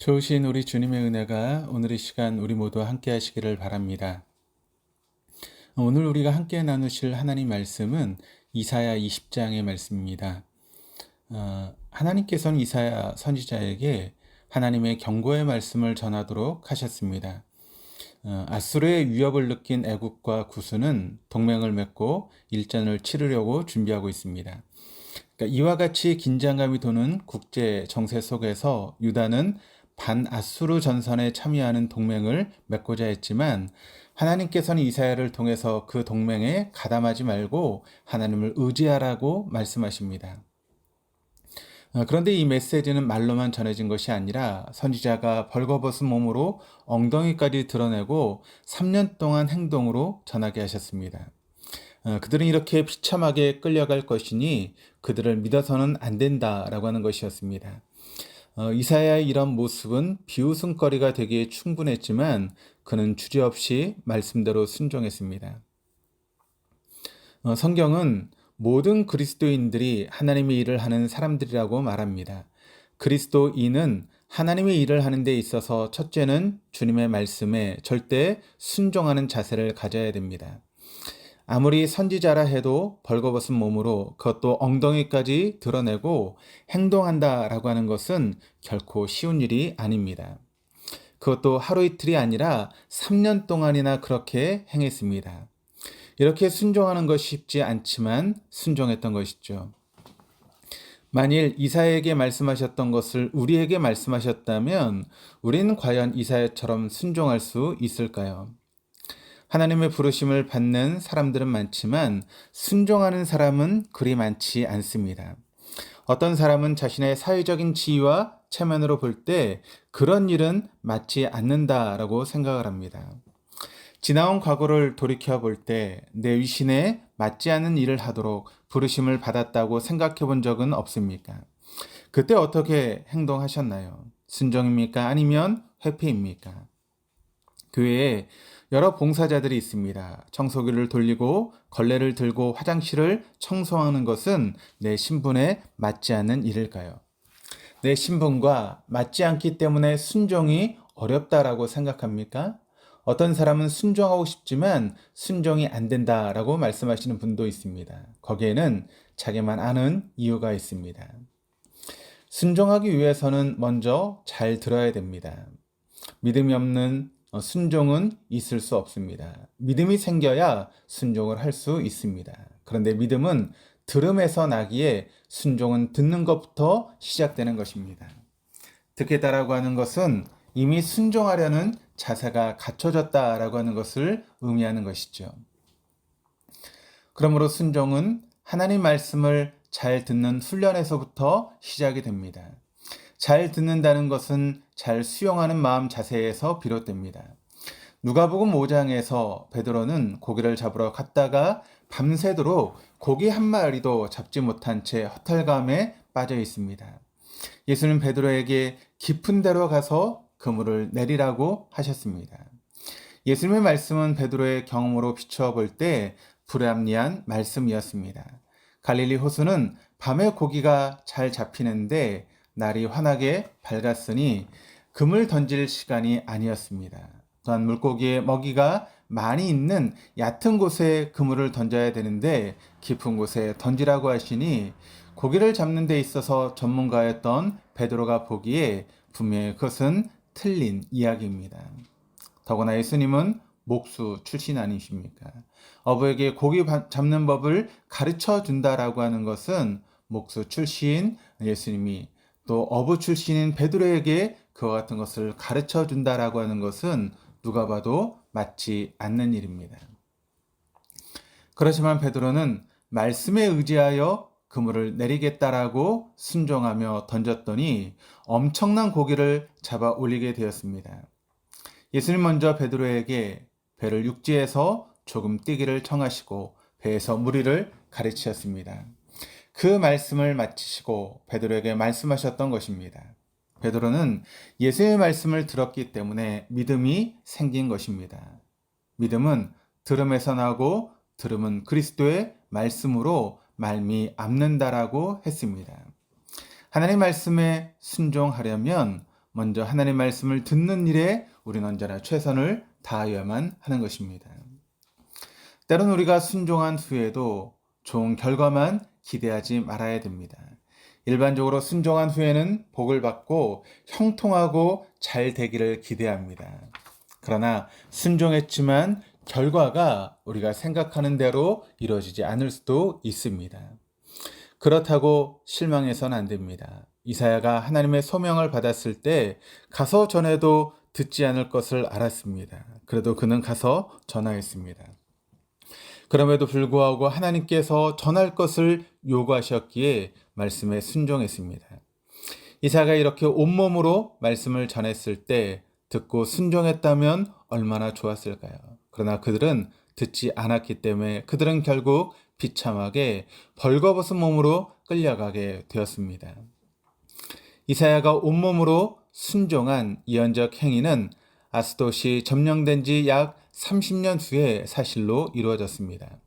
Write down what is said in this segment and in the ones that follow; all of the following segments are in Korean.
좋으신 우리 주님의 은혜가 오늘 이 시간 우리 모두 함께 하시기를 바랍니다. 오늘 우리가 함께 나누실 하나님 말씀은 이사야 20장의 말씀입니다. 하나님께서는 이사야 선지자에게 하나님의 경고의 말씀을 전하도록 하셨습니다. 아수르의 위협을 느낀 애국과 구스는 동맹을 맺고 일전을 치르려고 준비하고 있습니다. 그러니까 이와 같이 긴장감이 도는 국제 정세 속에서 유다는 반아수르 전선에 참여하는 동맹을 맺고자 했지만 하나님께서는 이사야를 통해서 그 동맹에 가담하지 말고 하나님을 의지하라고 말씀하십니다. 그런데 이 메시지는 말로만 전해진 것이 아니라 선지자가 벌거벗은 몸으로 엉덩이까지 드러내고 3년 동안 행동으로 전하게 하셨습니다. 그들은 이렇게 비참하게 끌려갈 것이니 그들을 믿어서는 안 된다라고 하는 것이었습니다. 이사야의 이런 모습은 비웃음거리가 되기에 충분했지만 그는 주저없이 말씀대로 순종했습니다. 성경은 모든 그리스도인들이 하나님의 일을 하는 사람들이라고 말합니다. 그리스도인은 하나님의 일을 하는 데 있어서 첫째는 주님의 말씀에 절대 순종하는 자세를 가져야 됩니다. 아무리 선지자라 해도 벌거벗은 몸으로 그것도 엉덩이까지 드러내고 행동한다라고 하는 것은 결코 쉬운 일이 아닙니다. 그것도 하루 이틀이 아니라 3년 동안이나 그렇게 행했습니다. 이렇게 순종하는 것이 쉽지 않지만 순종했던 것이죠. 만일 이사야에게 말씀하셨던 것을 우리에게 말씀하셨다면 우리는 과연 이사야처럼 순종할 수 있을까요? 하나님의 부르심을 받는 사람들은 많지만 순종하는 사람은 그리 많지 않습니다. 어떤 사람은 자신의 사회적인 지위와 체면으로 볼 때 그런 일은 맞지 않는다라고 생각을 합니다. 지나온 과거를 돌이켜 볼 때 내 위신에 맞지 않는 일을 하도록 부르심을 받았다고 생각해 본 적은 없습니까? 그때 어떻게 행동하셨나요? 순종입니까? 아니면 회피입니까? 교회에 여러 봉사자들이 있습니다. 청소기를 돌리고 걸레를 들고 화장실을 청소하는 것은 내 신분에 맞지 않는 일일까요? 내 신분과 맞지 않기 때문에 순종이 어렵다라고 생각합니까? 어떤 사람은 순종하고 싶지만 순종이 안 된다라고 말씀하시는 분도 있습니다. 거기에는 자기만 아는 이유가 있습니다. 순종하기 위해서는 먼저 잘 들어야 됩니다. 믿음이 없는 순종은 있을 수 없습니다. 믿음이 생겨야 순종을 할 수 있습니다. 그런데 믿음은 들음에서 나기에 순종은 듣는 것부터 시작되는 것입니다. 듣겠다라고 하는 것은 이미 순종하려는 자세가 갖춰졌다라고 하는 것을 의미하는 것이죠. 그러므로 순종은 하나님 말씀을 잘 듣는 훈련에서부터 시작이 됩니다. 잘 듣는다는 것은 잘 수용하는 마음 자세에서 비롯됩니다. 누가복음 5장에서 베드로는 고기를 잡으러 갔다가 밤새도록 고기 한 마리도 잡지 못한 채 허탈감에 빠져 있습니다. 예수는 베드로에게 깊은 데로 가서 그물을 내리라고 하셨습니다. 예수님의 말씀은 베드로의 경험으로 비추어 볼 때 불합리한 말씀이었습니다. 갈릴리 호수는 밤에 고기가 잘 잡히는데 날이 환하게 밝았으니 그물 던질 시간이 아니었습니다. 또한 물고기의 먹이가 많이 있는 얕은 곳에 그물을 던져야 되는데 깊은 곳에 던지라고 하시니 고기를 잡는 데 있어서 전문가였던 베드로가 보기에 분명히 그것은 틀린 이야기입니다. 더구나 예수님은 목수 출신 아니십니까? 어부에게 고기 잡는 법을 가르쳐 준다라고 하는 것은 목수 출신 예수님이 또 어부 출신인 베드로에게 그와 같은 것을 가르쳐 준다라고 하는 것은 누가 봐도 맞지 않는 일입니다. 그렇지만 베드로는 말씀에 의지하여 그물을 내리겠다라고 순종하며 던졌더니 엄청난 고기를 잡아 올리게 되었습니다. 예수님 먼저 베드로에게 배를 육지에서 조금 뛰기를 청하시고 배에서 무리를 가르치셨습니다. 그 말씀을 마치시고 베드로에게 말씀하셨던 것입니다. 베드로는 예수의 말씀을 들었기 때문에 믿음이 생긴 것입니다. 믿음은 들음에서 나고 들음은 그리스도의 말씀으로 말미암는다라고 했습니다. 하나님 말씀에 순종하려면 먼저 하나님 말씀을 듣는 일에 우리는 언제나 최선을 다하여야만 하는 것입니다. 때론 우리가 순종한 후에도 좋은 결과만 기대하지 말아야 됩니다. 일반적으로 순종한 후에는 복을 받고 형통하고 잘 되기를 기대합니다. 그러나 순종했지만 결과가 우리가 생각하는 대로 이루어지지 않을 수도 있습니다. 그렇다고 실망해서는 안 됩니다. 이사야가 하나님의 소명을 받았을 때 가서 전해도 듣지 않을 것을 알았습니다. 그래도 그는 가서 전하였습니다. 그럼에도 불구하고 하나님께서 전할 것을 요구하셨기에 말씀에 순종했습니다. 이사야가 이렇게 온몸으로 말씀을 전했을 때 듣고 순종했다면 얼마나 좋았을까요? 그러나 그들은 듣지 않았기 때문에 그들은 결국 비참하게 벌거벗은 몸으로 끌려가게 되었습니다. 이사야가 온몸으로 순종한 예언적 행위는 아스돗이 점령된 지 약 30년 후에 사실로 이루어졌습니다.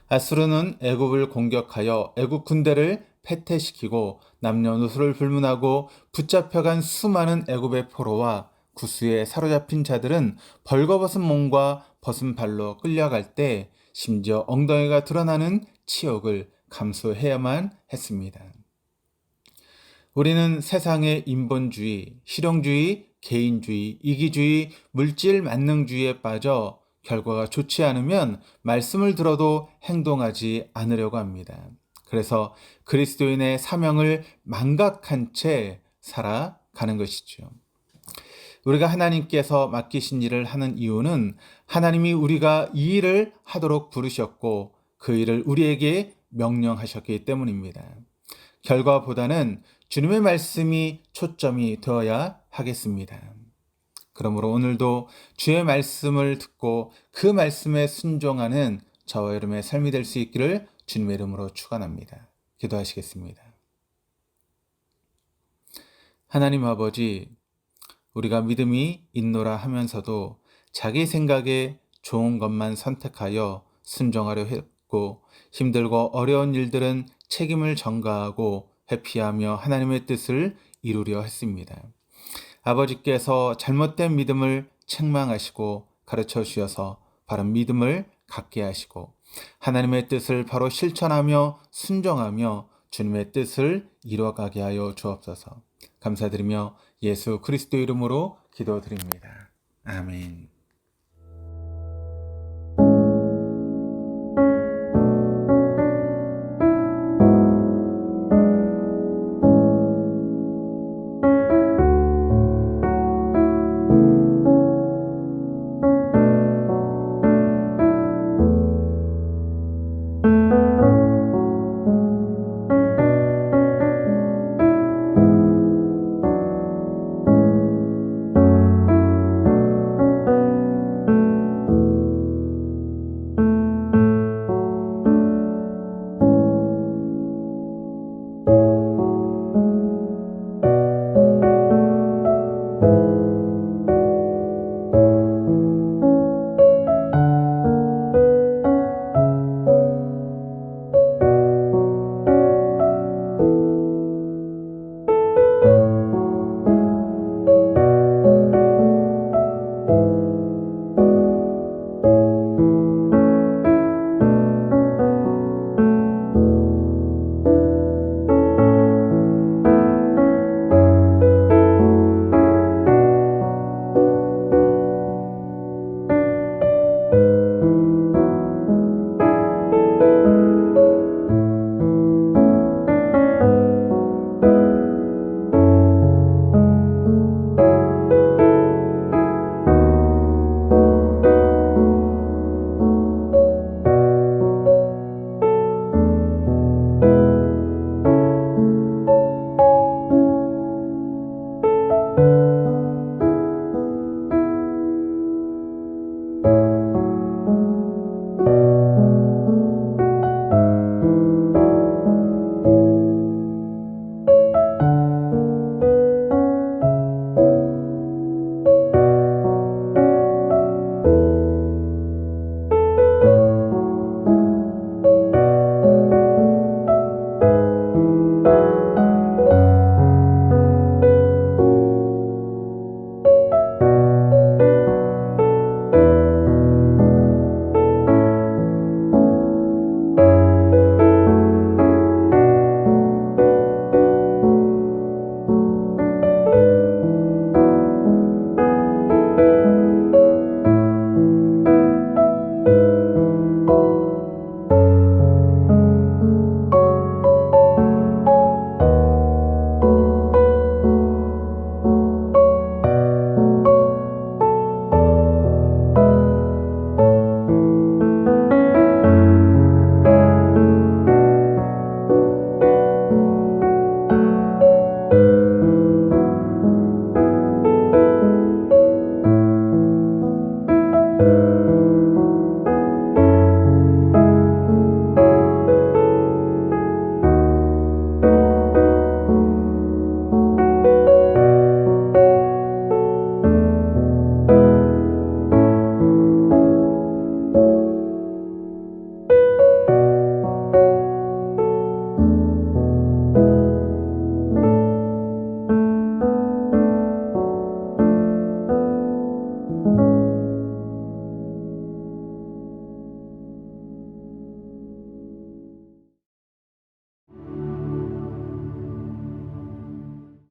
아수르는 애굽을 공격하여 애굽 군대를 패퇴시키고 남녀노소를 불문하고 붙잡혀간 수많은 애굽의 포로와 구스에 사로잡힌 자들은 벌거벗은 몸과 벗은 발로 끌려갈 때 심지어 엉덩이가 드러나는 치욕을 감수해야만 했습니다. 우리는 세상의 인본주의, 실용주의, 개인주의, 이기주의, 물질 만능주의에 빠져 결과가 좋지 않으면 말씀을 들어도 행동하지 않으려고 합니다. 그래서 그리스도인의 사명을 망각한 채 살아가는 것이죠. 우리가 하나님께서 맡기신 일을 하는 이유는 하나님이 우리가 이 일을 하도록 부르셨고 그 일을 우리에게 명령하셨기 때문입니다. 결과보다는 주님의 말씀이 초점이 되어야 하겠습니다. 그러므로 오늘도 주의 말씀을 듣고 그 말씀에 순종하는 저와 여러분의 삶이 될 수 있기를 주님의 이름으로 축원합니다. 기도하시겠습니다. 하나님 아버지, 우리가 믿음이 있노라 하면서도 자기 생각에 좋은 것만 선택하여 순종하려 했고 힘들고 어려운 일들은 책임을 전가하고 회피하며 하나님의 뜻을 이루려 했습니다. 아버지께서 잘못된 믿음을 책망하시고 가르쳐 주셔서 바른 믿음을 갖게 하시고 하나님의 뜻을 바로 실천하며 순종하며 주님의 뜻을 이루어가게 하여 주옵소서. 감사드리며 예수 그리스도 이름으로 기도드립니다. 아멘.